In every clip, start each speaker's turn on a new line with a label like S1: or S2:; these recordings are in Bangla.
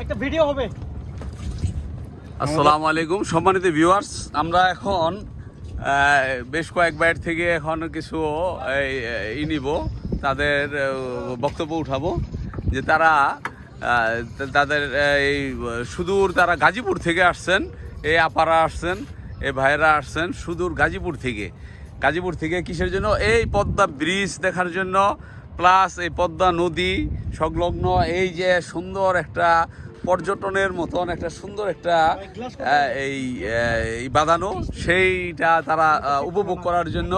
S1: একটা ভিডিও হবে।
S2: আসসালামু আলাইকুম সম্মানিত ভিউয়ার্স, আমরা এখন বেশ কয়েক বাইট থেকে এখন কিছু নিব, তাদের বক্তব্য উঠাবো যে তারা তাদের এই সুদূর তারা গাজীপুর থেকে আসছেন, এই আপারা আসছেন, এই ভাইয়েরা আসছেন সুদূর গাজীপুর থেকে কিসের জন্য? এই পদ্মা ব্রিজ দেখার জন্য, প্লাস এই পদ্মা নদী সংলগ্ন এই যে সুন্দর একটা পর্যটনের মতন একটা সুন্দর একটা এই বাঁধানো, সেইটা তারা উপভোগ করার জন্য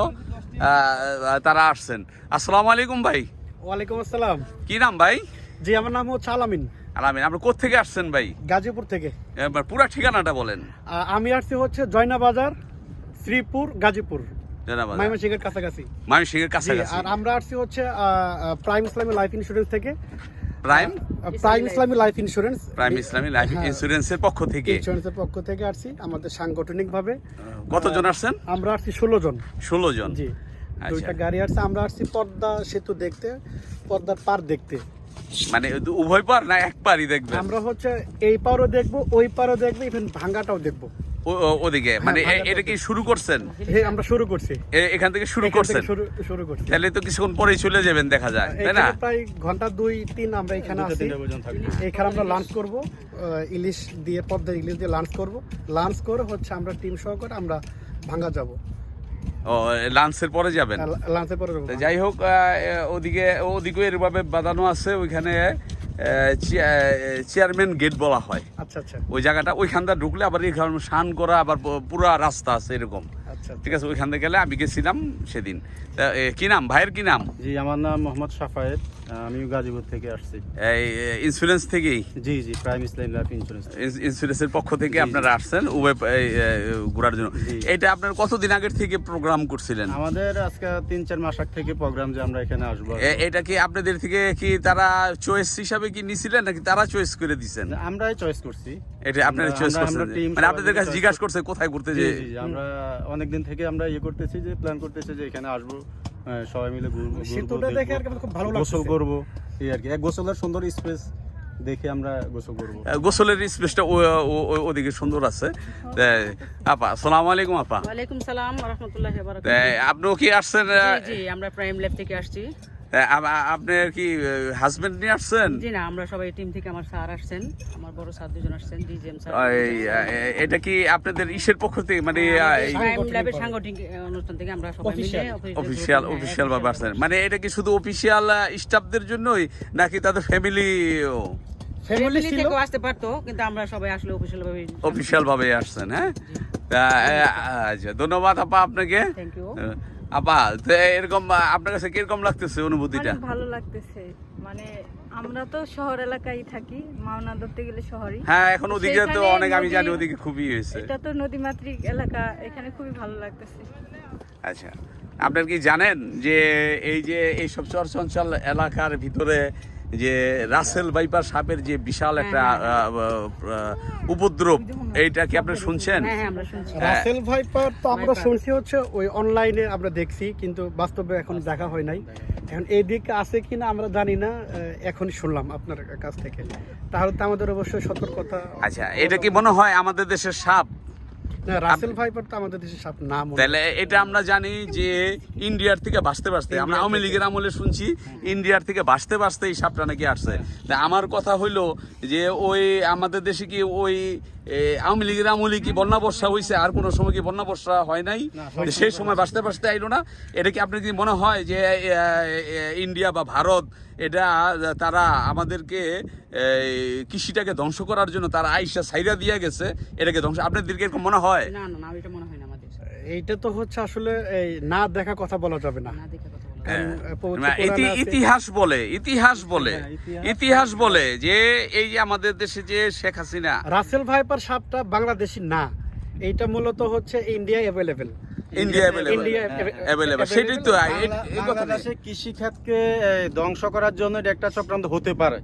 S2: তারা আসছেন। আসসালামু আলাইকুম ভাই।
S1: ওয়ালাইকুম আসসালাম।
S2: কি নাম ভাই?
S1: জি, আমার নাম হচ্ছে আলামিন।
S2: আলামিন, আপনি কোথা থেকে আসছেন ভাই?
S1: গাজীপুর থেকে।
S2: পুরা ঠিকানাটা বলেন।
S1: আমি আসছি হচ্ছে জয়না বাজার, শ্রীপুর, গাজীপুর, ময়মনসিংহের কাছাকাছি।
S2: ময়মনসিংহের কাছাকাছি।
S1: আর আমরা আসছি হচ্ছে প্রাইম ইসলামী লাইফ ইনস্যুরেন্স থেকে।
S2: প্রাইম
S1: ইসলামী লাইফ ইন্স্যুরেন্স,
S2: প্রাইম ইসলামী লাইফ ইন্স্যুরেন্সের পক্ষ থেকে
S1: আসছি আমাদের সাংগঠনিক ভাবে।
S2: কতজন আসছেন?
S1: আমরা আসছি 16 জন।
S2: 16 জন,
S1: জি। দুইটা গাড়ি আসছে। আমরা আসছি পদ্মা সেতু দেখতে, পদ্মার পার দেখতে।
S2: মানে উভয় পার না এক পারই দেখবেন?
S1: আমরা হচ্ছে এই পারও দেখবো, ওই পারও দেখবো, ইভেন ভাঙ্গাটাও দেখবো
S2: ওদিকে। মানে এটা কি শুরু করছেন?
S1: হ্যাঁ, আমরা শুরু করছি,
S2: এখান থেকে শুরু করছেন।
S1: শুরু করছি।
S2: তাহলে তো কিছুক্ষণ পরেই চলে যাবেন দেখা যায়, তাই না?
S1: প্রায় ঘন্টা 2-3 আমরা এখানে আছি। এখানে আমরা লাঞ্চ করব, ইলিশ দিয়ে, পদ্মার ইলিশ দিয়ে লাঞ্চ করব। লাঞ্চ করে হচ্ছে আমরা টিম সহকারে আমরা ভাঙ্গা যাব।
S2: ও, লাঞ্চের পরে যাবেন?
S1: লাঞ্চের পরে যাব।
S2: যাই হোক, ওদিকে এরভাবে বাঁধানো আছে, ওইখানে চেয়ারম্যান গেট বলা হয়।
S1: আচ্ছা আচ্ছা।
S2: ওই জায়গাটা, ওইখানটা ঢুকলে আবার এখানে শান করা, আবার পুরা রাস্তা আছে এরকম।
S1: আচ্ছা,
S2: ঠিক আছে, ওইখান থেকে গেলে আমি গেছিলাম সেদিন। কি নাম ভাইয়ের? কি নাম?
S3: জি, আমার নাম মোহাম্মদ সাফায়েত। আমি গাজীপুর থেকে আসছি।
S2: এই ইন্স্যুরেন্স থেকেই?
S3: জি জি, প্রাইম ইসলাম লাইফ ইন্স্যুরেন্স।
S2: ইন্স্যুরেন্সের পক্ষ থেকে আপনারা আসছেন ঘোরার জন্য। এটা আপনার কতদিন আগের থেকে প্রোগ্রাম করছিলেন?
S3: আমাদের আজকে 3-4 মাস আগ থেকে প্রোগ্রাম যে আমরা এখানে আসবো।
S2: এটা কি আপনাদের থেকে কি তারা চয়েস হিসাবে কি নিছিলেন, নাকি তারা চয়েস করে দিচ্ছেন?
S3: আমরাই চয়েস করছি।
S2: এটা আপনারা চয়েস করছেন? মানে আপনাদের কাছে জিজ্ঞাসা করছে কোথায় ঘুরতে যে?
S3: জি, আমরা অনেকদিন থেকে আমরা করতেছি, যে প্ল্যান করতেছি যে এখানে আসবো, সবাই মিলে ঘুরবো,
S1: সেতুটা দেখে আর কি খুব ভালো লাগছে।
S3: গোসল করবো, এই আর কি। এক গোসলের সুন্দর স্পেস দেখে আমরা গোসল করবো।
S2: গোসলের স্পেসটা ওদিকে সুন্দর আছে। আপা, আসসালামু আলাইকুম। আপা,
S4: ওয়ালাইকুম সালাম ওয়া রাহমাতুল্লাহি ওয়া বারাকাতুহু।
S2: আপনিও কি আসছেন?
S4: জি, আমরা প্রাইম লাইফ থেকে আসছি।
S2: আপনি কি হাজবেন্ড নিয়ে আসছেন?
S4: জি না, আমরা সবাই টিম থেকে, আমার স্যার আসছেন, আমার বড় স্যার দুজন আসছেন, ডিজিএম স্যার।
S2: এটা কি আপনাদের ইসের পক্ষ থেকে, মানে
S4: প্রাইম লাইফের সাংগঠনিক অনুষ্ঠান থেকে আমরা সবাই মিলে
S2: অফিশিয়াল ভাবে আসছেন? মানে এটা কি শুধু অফিশিয়াল স্টাফদের জন্যই, নাকি তাদের ফ্যামিলিও?
S4: ফ্যামিলি থেকেও আসতে পারতো, কিন্তু আমরা সবাই আসলে
S2: অফিশিয়াল ভাবে আসছেন। হ্যাঁ, আচ্ছা, ধন্যবাদ আপা আপনাকে।
S4: Thank you.
S2: আপা, এরকম আপনার কাছে কিরকম লাগতেছে অনুভূতিটা?
S5: অনেক ভালো লাগতেছে। মানে আমরা তো শহর এলাকায় থাকি, মাওনা ধরতে গেলে শহরই।
S2: হ্যাঁ, এখন ওদিকে তো অনেক, আমি জানি ওদিকে খুবই হয়েছে।
S5: এটা তো নদীমাতৃক এলাকা, এখানে খুবই ভালো লাগতেছে।
S2: আচ্ছা, আপনার কি জানেন যে এই যে এইসব চরচঞ্চল এলাকার ভিতরে যে রাসেল ভাইপার সাপের যে বিশাল একটা উপদ্রব, এইটা কি আপনি শুনছেন?
S4: হ্যাঁ, আমরা শুনছি।
S1: রাসেল ভাইপার তো আমরা শুনছি হচ্ছে ওই অনলাইনে আমরা দেখছি, কিন্তু বাস্তবে এখন দেখা হয় নাই। এখন এই দিকে আছে কিনা আমরা জানি না, এখন শুনলাম আপনার কাছ থেকে। তাহলে তো আমাদের অবশ্যই সতর্কতা।
S2: আচ্ছা, এটা কি মনে হয় আমাদের দেশের সাপ?
S1: না, রাসেল ভাইপার তো আমাদের দেশের সাপ না।
S2: তাহলে এটা আমরা জানি যে ইন্ডিয়ার থেকে ভাসতে আমরা আওয়ামী লীগের আমলে শুনছি ইন্ডিয়ার থেকে ভাসতে এই সাপটা নাকি আসছে। তা আমার কথা হইলো যে ওই আমাদের দেশে কি ওই আওয়ামী লীগের আমলে কি বন্যা বর্ষা হয়েছে? আর কোনো সময় কি বন্যা বর্ষা হয় নাই? সেই সময় ভাসতে আইলো না? এটা কি আপনার কি মনে হয় যে ইন্ডিয়া বা ভারত এটা তারা আমাদেরকে কৃষিটাকে ধ্বংস করার জন্য তারা আইসা সাইরা দিয়ে গেছে, এটাকে ধ্বংস আপনাদেরকে এরকম মনে হয়?
S4: না না, এটা মনে হয় না আমাদের।
S1: এইটা তো হচ্ছে আসলে এই না দেখা কথা বলা যাবে না।
S4: না দেখে কথা বলা।
S2: ইতিহাস বলে যে এই যে আমাদের দেশে যে শেখ হাসিনা,
S1: রাসেল ভাইপার সাপটা বাংলাদেশি না, এইটা মূলত হচ্ছে ইন্ডিয়া অ্যাভেলেবেল।
S2: ইন্ডিয়া অ্যাভেলেবেল, সেটাই তো এই কথা।
S3: বাংলাদেশে কৃষিখাতকে ধ্বংস করার জন্য এটা একটা চক্রান্ত হতে পারে।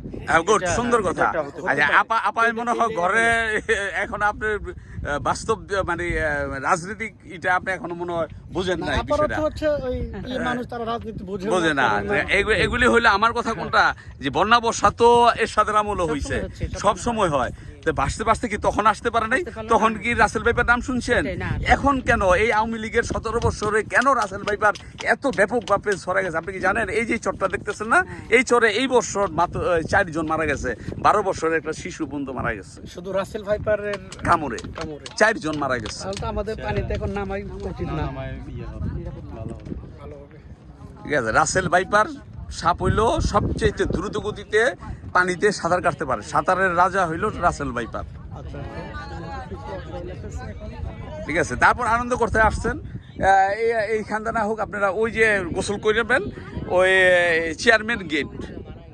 S2: গুড,
S3: এটা-
S2: সুন্দর কথা।
S3: এটা হতে পারে।
S2: আচ্ছা, আপা মনে হয় ঘরে এখন আপনার বাস্তব মানে রাজনৈতিক এটা আপনি এখনো মনে হয় বুঝেন না এই
S1: আপাতত
S2: বিষয়টা।
S1: হচ্ছে ওই মানুষ তারা রাজনীতি
S2: বোঝে না। এগুলি হইলে আমার কথা কোনটা, যে বন্যা বর্ষা তো এর সাথে আমলও হয়েছে, সব সময় হয়। তো বাঁচতে বাঁচতে কি তখন আসতে পারে নাই? তখন কি রাসেল ভাইপার নাম শুনছেন? এখন কেন এই আওয়ামী লীগের 17 বছরে কেন রাসেল ভাইপার এত ব্যাপকভাবে ছড়া গেছে? আপনি কি জানেন? এই যে চরটা দেখতেছেন না, এই চরে এই বছর মাত্র 4 জন মারা গেছে, 12 বছরের একটা শিশু পর্যন্ত মারা গেছে
S1: শুধু রাসেল ভাইপারের
S2: কামড়ে, 4 জন মারা গেছে।
S1: তাহলে তো আমাদের পানিতে এখন নামাই উচিত না।
S3: আমার ইয়ে হবে, ভালো হবে।
S1: ভালো হবে।
S2: ঠিক আছে, রাসেল ভাইপার সাপ হইলো সবচেয়ে দ্রুত গতিতে পানিতে সাঁতার কাটতে পারে, সাঁতারের রাজা হইলো রাসেল ভাইপার।
S1: আচ্ছা,
S2: ঠিক আছে, তারপর আনন্দ করতে আসছেন। এইখানটা না হোক, আপনারা ওই যে গোসল করবেন ওই চেয়ারম্যান গেট,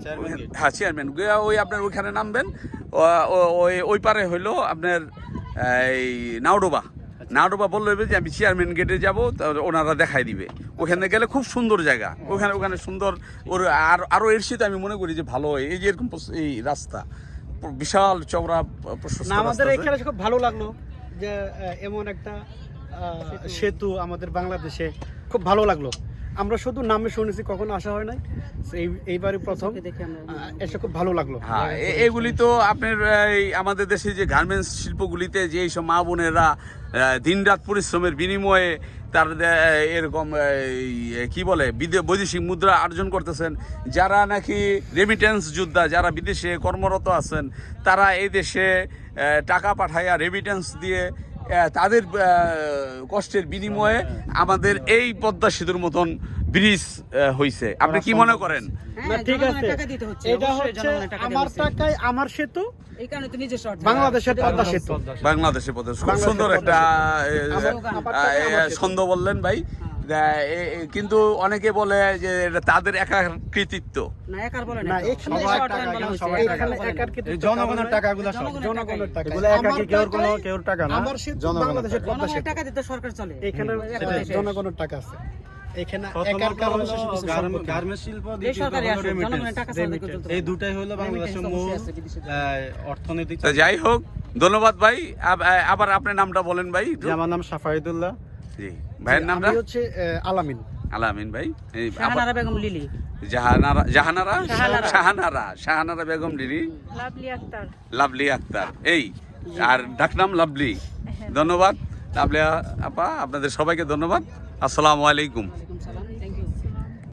S3: চেয়ারম্যান গেট।
S2: হ্যাঁ চেয়ারম্যান, ওই আপনার ওইখানে নামবেন। ওই পারে হইলো আপনার এই নাওডোবা বললে যে আমি চেয়ারম্যান গেটে যাবো, ওনারা দেখাই দিবে। ওখানে গেলে খুব সুন্দর জায়গা, ওখানে সুন্দর। ওর আরো এর সাথে আমি মনে করি যে ভালো হয় এই যে এরকম এই রাস্তা, বিশাল চওড়া প্রশস্ত
S1: না আমাদের
S2: রাস্তা আছে।
S1: এখানে খুব ভালো লাগলো যে এমন একটা সেতু আমাদের বাংলাদেশে খুব ভালো লাগলো। আমরা শুধু নামে শুনেছি, কখনো আসা হয় নাই, এইবারই প্রথম
S4: দেখে আমরা
S1: এসে খুব ভালো লাগলো।
S2: হ্যাঁ, এগুলি তো আপনার এই আমাদের দেশে যে গার্মেন্টস শিল্পগুলিতে যে এইসব মা বোনেরা দিনরাত পরিশ্রমের বিনিময়ে তার এরকম কি বলে বৈদেশিক মুদ্রা অর্জন করতেছেন, যারা নাকি রেমিটেন্স যোদ্ধা, যারা বিদেশে কর্মরত আছেন, তারা এই দেশে টাকা পাঠাইয়া রেমিটেন্স দিয়ে তাদের কষ্টের বিনিময়ে আমাদের এই পদ্মা সেতুর মতন ব্রিজ হয়েছে। আপনি কি মনে করেন?
S1: না ঠিক
S4: জনগণের
S1: আছে,
S4: টাকা দিতে হচ্ছে,
S1: এটা
S4: অবশ্যই
S1: হচ্ছে
S4: জনগণের টাকা
S1: আমার
S4: দিতে হচ্ছে।
S1: টাকায় আমার সেতু,
S4: এই কারণে তো নিজস্ব অর্থ।
S1: বাংলাদেশের পদ্মা সেতু।
S2: বাংলাদেশের পথে খুব
S1: বাংলাদেশের
S2: সুন্দর
S1: পদ্মা
S2: একটা
S1: সেতু।
S2: ছন্দ বললেন ভাই। কিন্তু অনেকে বলে যে এটা তাদের একা কৃতিত্ব।
S4: না একার বলে
S1: না,
S4: না,
S1: এখানে
S4: নিজস্ব
S3: সবার
S4: অর্থায়ন
S3: টাকা,
S4: বলা হয়েছে,
S3: সবার
S4: একার
S3: টাকা।
S4: বলে না।
S1: একার কিন্তু
S3: এই জনগণের টাকাগুলো সব,
S1: জনগণের টাকা,
S3: এগুলো একা কি কেউর টাকা না,
S1: আমার সেতু
S3: জনগণের
S1: বাংলাদেশের
S3: টাকা।
S1: পদ্মা
S4: জনগণের
S1: সেতু,
S4: টাকা দিতে সরকার চলে।
S1: এখানে
S4: সেটাই।
S1: জনগণের টাকা আছে, এখানে
S3: প্রথমত
S1: একার কারণে
S3: হলো
S1: কিছু সম্পত্তি নেই।
S3: গার্মেন্টস শিল্প,
S4: এই
S3: দ্বিতীয়ত
S4: সরকারি
S3: হলো
S4: আসলে জনগণের
S3: remittance।
S4: টাকা ছাড়া কেউ চলতে পারে
S3: এই
S4: না।
S3: দুটাই হলো বাংলাদেশের
S4: Remittance
S3: মূল
S4: অবশ্যই আছে বিদেশে।
S3: অর্থনৈতিক।
S2: তো যাই হোক, ধন্যবাদ ভাই। আবার আপনার নামটা বলেন ভাই একটু।
S3: যে আমার নাম সাফায়েতুল্লাহ।
S2: জি, ভাইয়ের নামটা?
S1: আমি হচ্ছে আলামিন।
S2: আলামিন ভাই। এই
S4: শাহানারা বেগম লিলি।
S2: শাহানারা বেগম লিলি,
S5: লাভলি আক্তার।
S2: লাভলি আক্তার, এই আর ডাকনাম লাভলি। ধন্যবাদ লাভলি আপা, আপনাদের সবাইকে ধন্যবাদ। আসসালামু আলাইকুম।